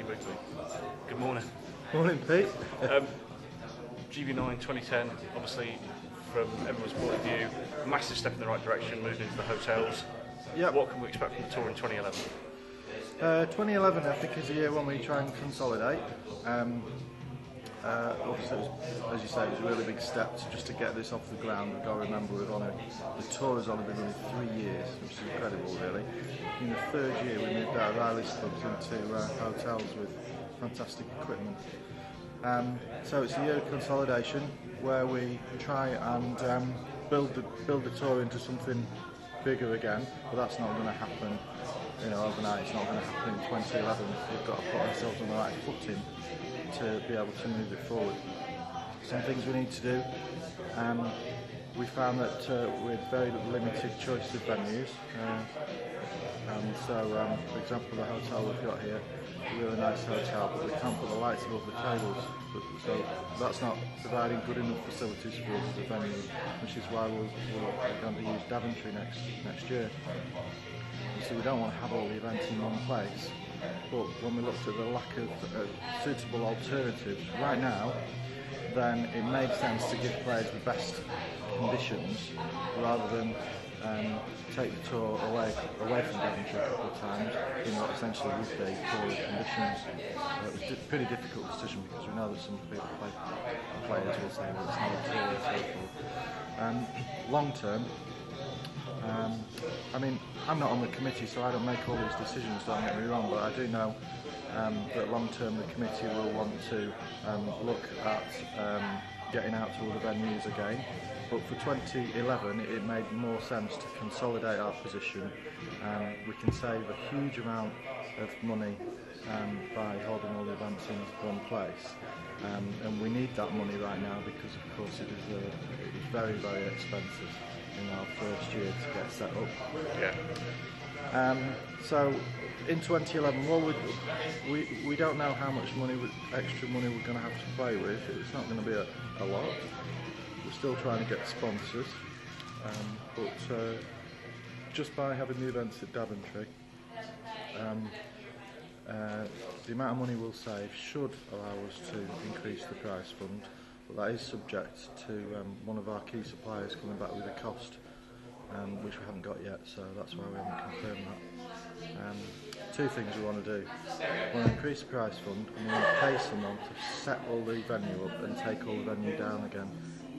Rigby. Good morning. Morning, Pete. GB9 2010, obviously, from everyone's point of view, massive step in the right direction, moving into the hotels. Yep. What can we expect from the tour in 2011? 2011, I think, is a year when we try and consolidate. Obviously, as you say, it was a really big step just to get this off the ground. We've got to remember the tour has only been running 3 years, which is incredible, really. In the third year, we moved out of Riley's clubs into hotels with fantastic equipment. So it's a year of consolidation where we try and build the tour into something bigger again, but that's not going to happen, overnight. It's not going to happen in 2011. We've got to put ourselves on the right footing to be able to move it forward. Some things we need to do. We found that we had very limited choice of venues, and so, for example, the hotel we've got here, a really nice hotel, but we can't put the lights above the tables, so that's not providing good enough facilities for us as a venue, which is why we're going to use Daventry next year. So we don't want to have all the events in one place, but when we looked at the lack of suitable alternatives right now, then it made sense to give players the best conditions rather than take the tour away from Daventry a couple of times in what essentially would be poor conditions. It was a pretty difficult decision because we know that some players will say, well, it's not a tour and so forth. Long term, I mean, I'm not on the committee, so I don't make all these decisions, don't get me wrong, but I do know that long term the committee will want to look at getting out to other venues again. But for 2011 it made more sense to consolidate our position. We can save a huge amount of money by holding all the events in one place, and we need that money right now because of course it is very, very expensive in our first year to get set up. Yeah. So in 2011, well, we don't know how much extra money we're going to have to play with. It's not going to be a lot. We're still trying to get sponsors, but just by having the events at Daventry, the amount of money we'll save should allow us to increase the prize fund, but that is subject to one of our key suppliers coming back with a cost, which we haven't got yet, so that's why we haven't confirmed that. Two things we want to do. We want to increase the prize fund, and we want to pay someone to set all the venue up and take all the venue down again,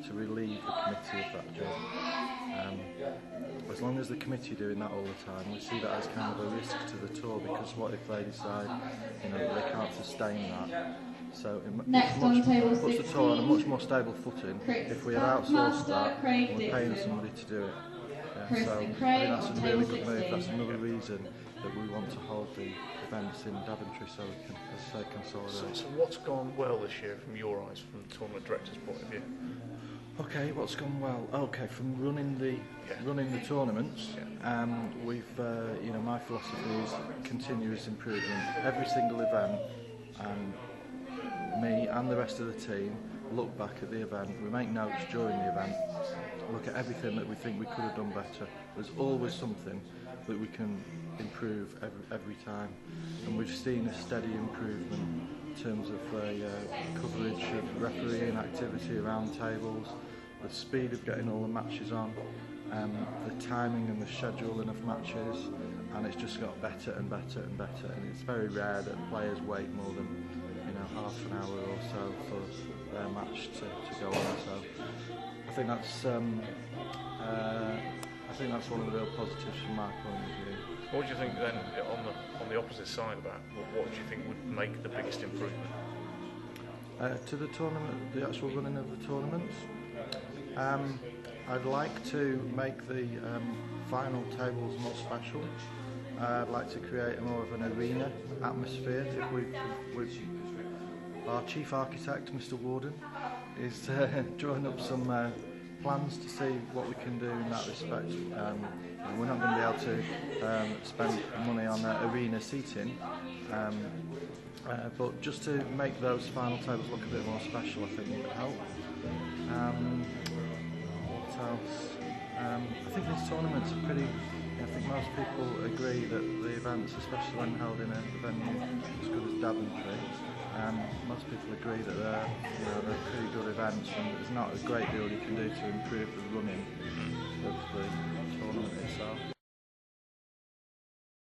to relieve the committee of that job. As long as the committee are doing that all the time, we see that as kind of a risk to the tour, because what if they decide that they can't sustain that? So it puts the tour on a much more stable footing if we had outsourced that and we're paying somebody to do it. So I think that's a really good move. That's another reason that we want to hold the events in Daventry, so we can, as I say, consolidate. So what's gone well this year from your eyes, from the tournament director's point of view? Okay, what's gone well? Okay, from running the tournaments, we've my philosophy is continuous improvement. Every single event, me and the rest of the team look back at the event. We make notes during the event. Look at everything that we think we could have done better. There's always something that we can improve every time, and we've seen a steady improvement in terms of coverage of refereeing activity around tables, the speed of getting all the matches on, the timing and the scheduling of matches, and it's just got better and better and better. And it's very rare that players wait more than half an hour or so for their match to go on. So I think that's one of the real positives from my point of view. What do you think then, on the opposite side of that, what do you think would make the biggest improvement? To the tournament, the actual running of the tournaments, I'd like to make the final tables more special. I'd like to create more of an arena atmosphere. Our chief architect, Mr. Warden, is drawing up some plans to see what we can do in that respect. We're not going to be able to spend money on arena seating, but just to make those final tables look a bit more special, I think would help. What else? I think these tournaments are I think most people agree that the events, especially when held in a venue as good as Daventry, most people agree that they're pretty good events, and there's not a great deal you can do to improve the running of the